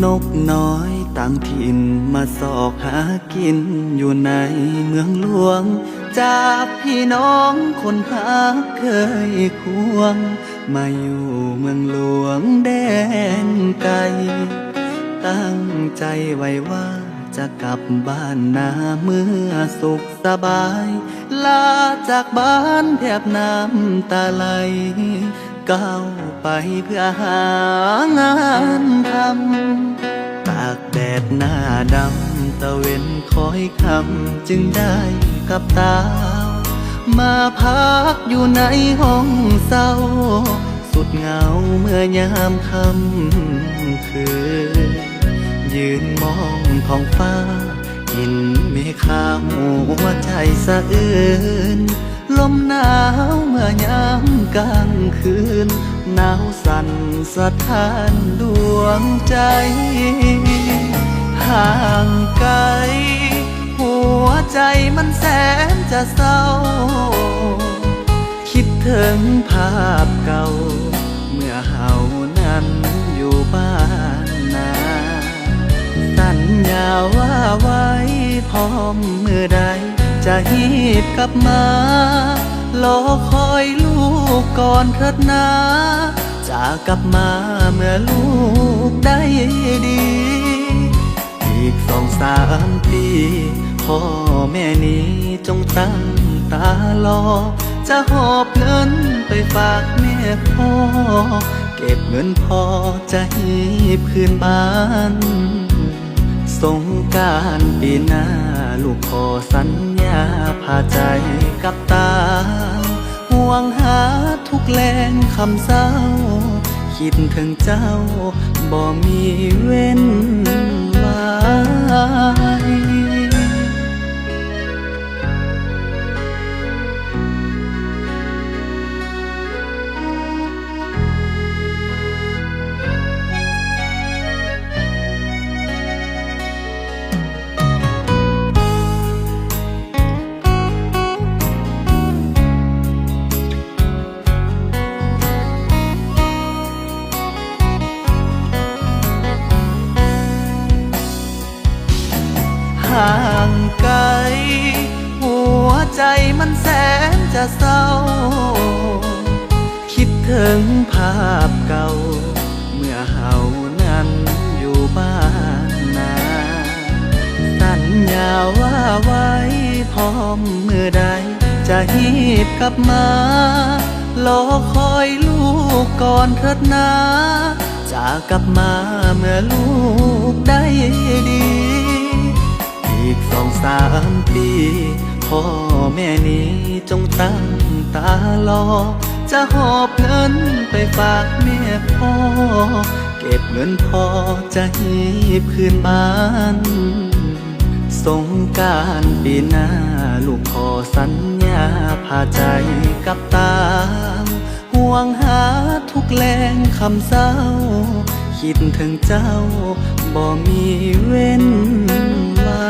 นกน้อยต่างถิ่นมาสอกหากินอยู่ในเมืองหลวงจากพี่น้องคนหักเคยควงมาอยู่เมืองหลวงแดนไกลตั้งใจไว้ว่าจะกลับบ้านนาเมื่อสุขสบายลาจากบ้านแทบน้ำตาไหลก้าวไปเพื่อหางานทำตากแดดหน้าดำตะเวนคอยคำจึงได้กับตามาพักอยู่ในห้องเศร้าสุดเหงาเมื่อยามค่ำคืนยืนมองท้องฟ้าเห็นเมฆขาวหัวใจสะอื้นลมหนาวเมื่อยามกลางคืนหนาวสั่นสะท้านดวงใจห่างไกลหัวใจมันแสนจะเศร้าคิดถึงภาพเก่าเมื่อเฮานั้นอยู่บ้านนาสัญญาว่าไว้พร้อมเมื่อใดจะหีบกลับมารอคอยลูกก่อนเถิดนาจะกลับมาเมื่อลูกได้ดีอีก2-3 ปีพ่อแม่นี้จงตั้งตารอจะหอบเงินไปฝากแม่พ่อเก็บเงินพอจะหีบคืนบ้านสงกรานต์ปีหน้าลูกขอสัญญาพาใจกับตาห่วงหาทุกแรงคำเศร้าคิดถึงเจ้าบ่มีเว้นไว้ห่างไกลหัวใจมันแสนจะเศร้าคิดถึงภาพเก่าเมื่อเฮานั้นอยู่บ้านนาสัญญาว่าไว้พร้อมเมื่อใดจะหีบกลับมารอคอยลูกก่อนเถิดนาจะกลับมาเมื่อลูกได้ดีอีก2-3 ปีพ่อแม่นี้จงตั้งตารอจะหอบเงินไปฝากแม่พ่อเก็บเงินพอจะหีบคืนบ้านสงกรานต์ปีหน้าลูกขอสัญญาพาใจกับตาห่วงหาทุกแรงคำเศร้าคิดถึงเจ้าบ่มีเว้นไว้